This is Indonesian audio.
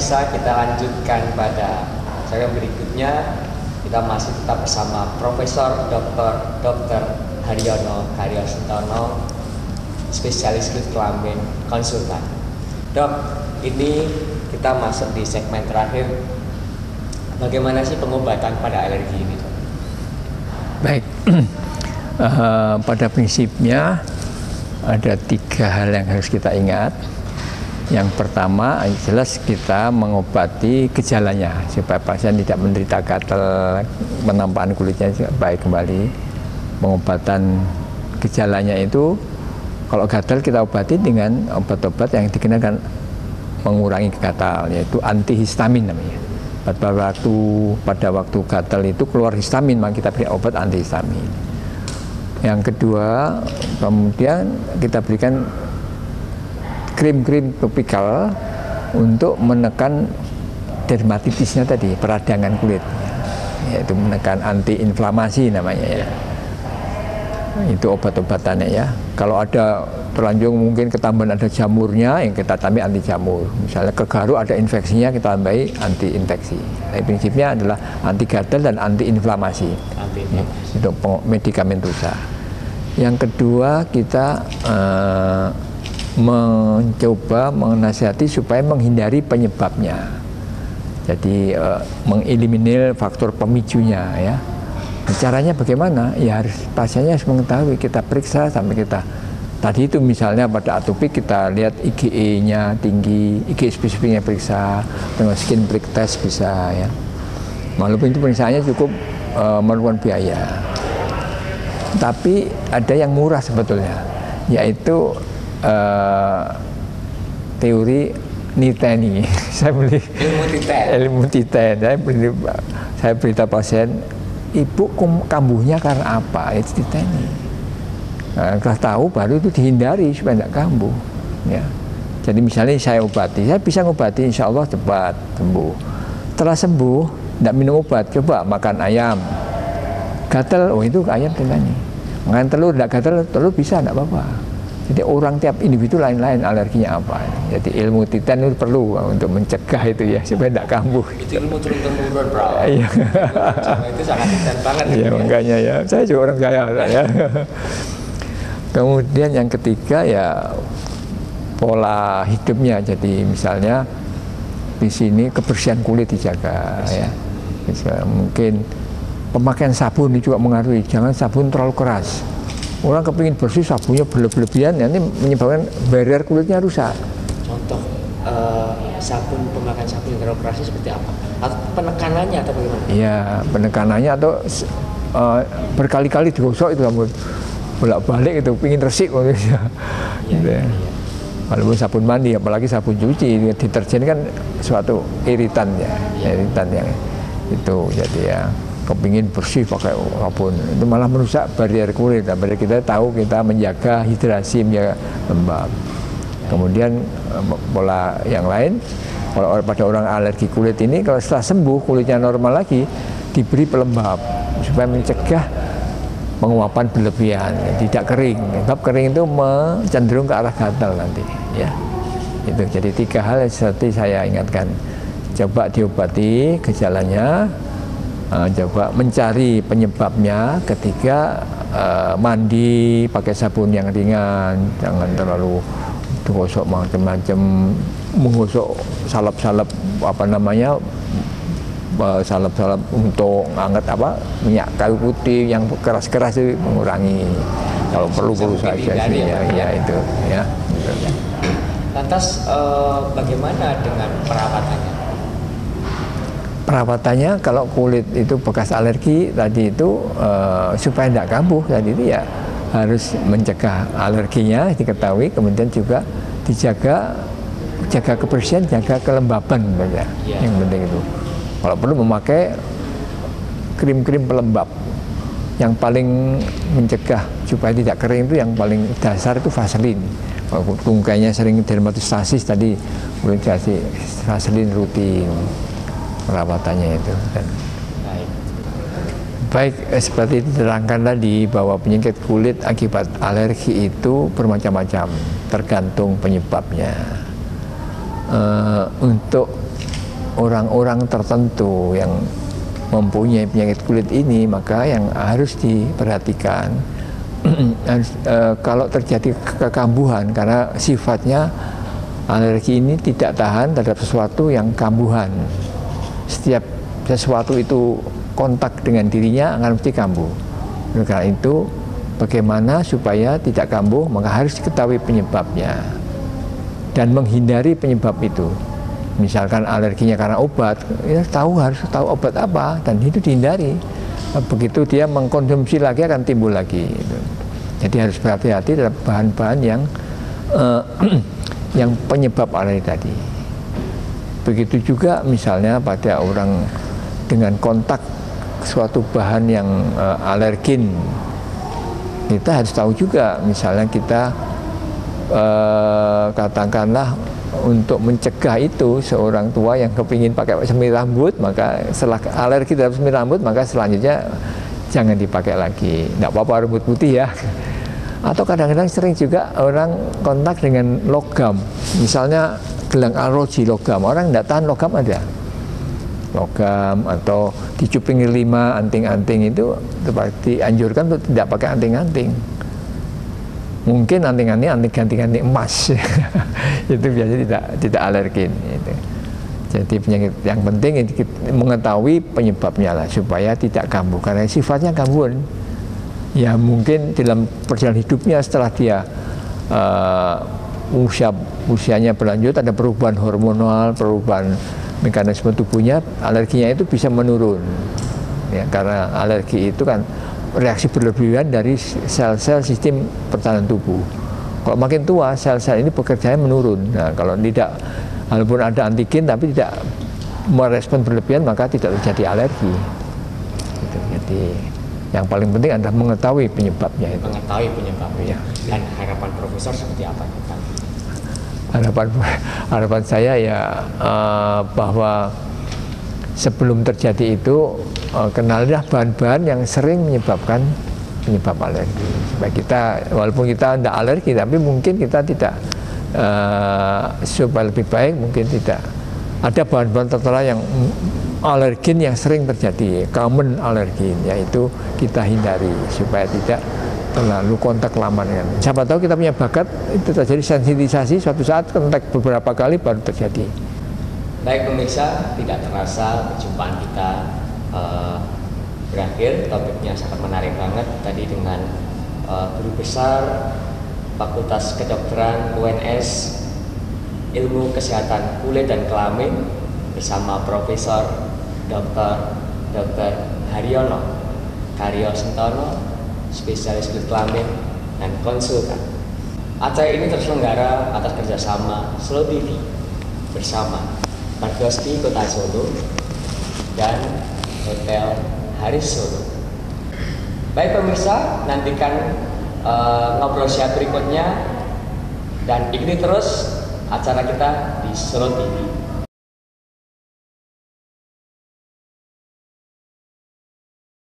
pemirsa, kita lanjutkan pada segmen berikutnya. Kita masih tetap bersama Profesor Dr. Haryono Karyosutono, spesialis kulit kelamin konsultan. Dok, ini kita masuk di segmen terakhir. Bagaimana sih pengobatan pada alergi ini, Dok? Baik, pada prinsipnya ada 3 hal yang harus kita ingat. Yang pertama, jelas kita mengobati gejalanya supaya pasien tidak menderita gatal, penampakan kulitnya baik kembali. Pengobatan gejalanya itu, kalau gatal kita obati dengan obat-obat yang dikenakan mengurangi gatal, yaitu antihistamin namanya. Pada waktu gatal itu keluar histamin, maka kita beri obat antihistamin. Yang kedua, kemudian kita berikan krim-krim topikal untuk menekan dermatitisnya tadi, peradangan kulit, yaitu menekan anti-inflamasi namanya ya. Itu obat-obatannya ya. Kalau ada terlanjur mungkin ketambahan ada jamurnya, yang kita tambah anti jamur. Misalnya ke garuk ada infeksinya, kita tambahi anti infeksi. Tapi prinsipnya adalah anti gatal dan anti inflamasi. Itu medikamentosa. Yang kedua, kita mencoba menasihati supaya menghindari penyebabnya. Jadi mengeliminir faktor pemicunya ya. Caranya bagaimana? Ya harus pasiennya harus mengetahui, kita periksa sampai kita tadi itu misalnya pada atopik kita lihat IgE-nya tinggi, IgE spesifiknya periksa, dengan skin prick test bisa ya. Walaupun itu pemeriksaannya cukup memerlukan biaya. Tapi ada yang murah sebetulnya, yaitu teori Niteni. Saya beli ilmu titen. Saya beritahu pasien, ibu kambuhnya karena apa? Itu Niteni. Nah, kalau tahu baru itu dihindari supaya tidak kambuh. Ya. Jadi misalnya saya obati, saya bisa ngobati, insya Allah cepat sembuh. Setelah sembuh, tidak minum obat, coba makan ayam. Gatal, oh itu ayam Niteni. Makan telur, tidak gatal, telur bisa, tidak apa-apa. Jadi orang tiap individu lain-lain alerginya apa. Jadi ilmu titen itu perlu untuk mencegah itu ya, supaya tidak kambuh. Itu ilmu turun-temurun, bro. Iya. Itu sangat titen banget. Iya, makanya ya. Saya juga orang kaya. Ya. Kemudian yang ketiga ya pola hidupnya. Jadi misalnya di sini kebersihan kulit dijaga ya. Misalnya, mungkin pemakaian sabun ini juga mengaruhi. Jangan sabun terlalu keras. Orang kepingin bersih, sabunnya berlebihan, nanti menyebabkan barrier kulitnya rusak. Contoh sabun, pemakaian sabun yang terlalu keras seperti apa? Atau penekanannya atau bagaimana? Iya, penekanannya atau berkali-kali digosok itu rambut bolak-balik itu, pingin resik gitu. Ya. Walaupun sabun mandi, apalagi sabun cuci, deterjen kan suatu iritan ya, iritan yang itu jadi ya. Kepingin bersih pakai sabun itu malah merusak barrier kulit. Barrier kita tahu kita menjaga hidrasi, menjaga lembab. Kemudian pola yang lain, kalau pada orang alergi kulit ini, kalau setelah sembuh kulitnya normal lagi, diberi pelembab supaya mencegah penguapan berlebihan, tidak kering. Sebab kering itu cenderung ke arah gatal nanti ya. Itu jadi 3 hal yang seperti saya ingatkan. Coba diobati gejalanya, coba mencari penyebabnya. Ketiga, mandi pakai sabun yang ringan, jangan terlalu digosok macam-macam, menggosok salep-salep apa namanya, salep-salep untuk angkat apa minyak kayu putih yang keras-keras itu mengurangi. Kalau perlu saja sih ya itu ya. Lantas bagaimana dengan perawatannya? Perawatannya kalau kulit itu bekas alergi tadi itu supaya tidak kambuh tadi itu ya harus mencegah alerginya diketahui, kemudian juga jaga kebersihan, jaga kelembaban ya. Yang penting itu. Kalau perlu memakai krim-krim pelembab. Yang paling mencegah supaya tidak kering itu yang paling dasar itu vaselin. Kalau tungkainya sering dermatostasis tadi boleh dikasih vaselin rutin. Perawatannya itu. Baik, seperti diterangkan tadi bahwa penyakit kulit akibat alergi itu bermacam-macam, tergantung penyebabnya. Untuk orang-orang tertentu yang mempunyai penyakit kulit ini, maka yang harus diperhatikan kalau terjadi kekambuhan, karena sifatnya alergi ini tidak tahan terhadap sesuatu yang kambuhan. Setiap sesuatu itu kontak dengan dirinya akan mesti kambuh. Karena itu bagaimana supaya tidak kambuh, maka harus diketahui penyebabnya dan menghindari penyebab itu. Misalkan alerginya karena obat, ya harus tahu obat apa, dan itu dihindari. Begitu dia mengkonsumsi lagi akan timbul lagi. Jadi harus berhati-hati terhadap bahan-bahan yang yang penyebab alergi tadi. Begitu juga misalnya pada orang dengan kontak suatu bahan yang alergen, kita harus tahu juga. Misalnya kita katakanlah untuk mencegah itu, seorang tua yang kepingin pakai semir rambut, maka setelah alergi terhadap semir rambut, maka selanjutnya jangan dipakai lagi. Tidak apa-apa rambut putih ya. Atau kadang-kadang sering juga orang kontak dengan logam, misalnya gelang arloji logam, orang tidak tahan logam ada. Logam atau dicuping 5 anting-anting itu dianjurkan untuk tidak pakai anting-anting. Mungkin anting-anting ganti-ganti emas itu biasanya tidak alergen gitu. Jadi penyakit yang penting mengetahui penyebabnya lah, supaya tidak kambuh, karena sifatnya kambuhan. Ya mungkin dalam perjalanan hidupnya setelah dia usianya berlanjut, ada perubahan hormonal, perubahan mekanisme tubuhnya, alerginya itu bisa menurun ya, karena alergi itu kan reaksi berlebihan dari sel-sel sistem pertahanan tubuh. Kalau makin tua, sel-sel ini bekerjanya menurun. Nah, kalau tidak, walaupun ada antigen tapi tidak merespon berlebihan, maka tidak terjadi alergi. Jadi yang paling penting adalah mengetahui penyebabnya itu. Mengetahui penyebabnya. Ya. Dan harapan profesor seperti apa kita? Harapan saya ya bahwa sebelum terjadi itu kenalilah bahan-bahan yang sering menyebabkan penyebab alergi, supaya kita, walaupun kita tidak alergi, tapi mungkin kita tidak supaya lebih baik, mungkin tidak ada bahan-bahan tertentu yang alergen yang sering terjadi, common alergen, yaitu kita hindari supaya tidak terlalu kontak lama dengan. Siapa tahu kita punya bakat, itu terjadi sensitisasi, suatu saat kontak beberapa kali baru terjadi. Baik pemirsa, tidak terasa perjumpaan kita berakhir. Topiknya sangat menarik banget tadi dengan guru besar Fakultas Kedokteran UNS Ilmu Kesehatan Kulit dan Kelamin bersama Profesor Dr. Haryono Karyosuntono, spesialis kulit kelamin dan konsultan. Acara ini terselenggara atas kerjasama Slow TV bersama Margoski Kota Solo dan Hotel Haris Solo. Baik pemirsa, nantikan ngobrol siap berikutnya dan ikuti terus acara kita di Solo TV.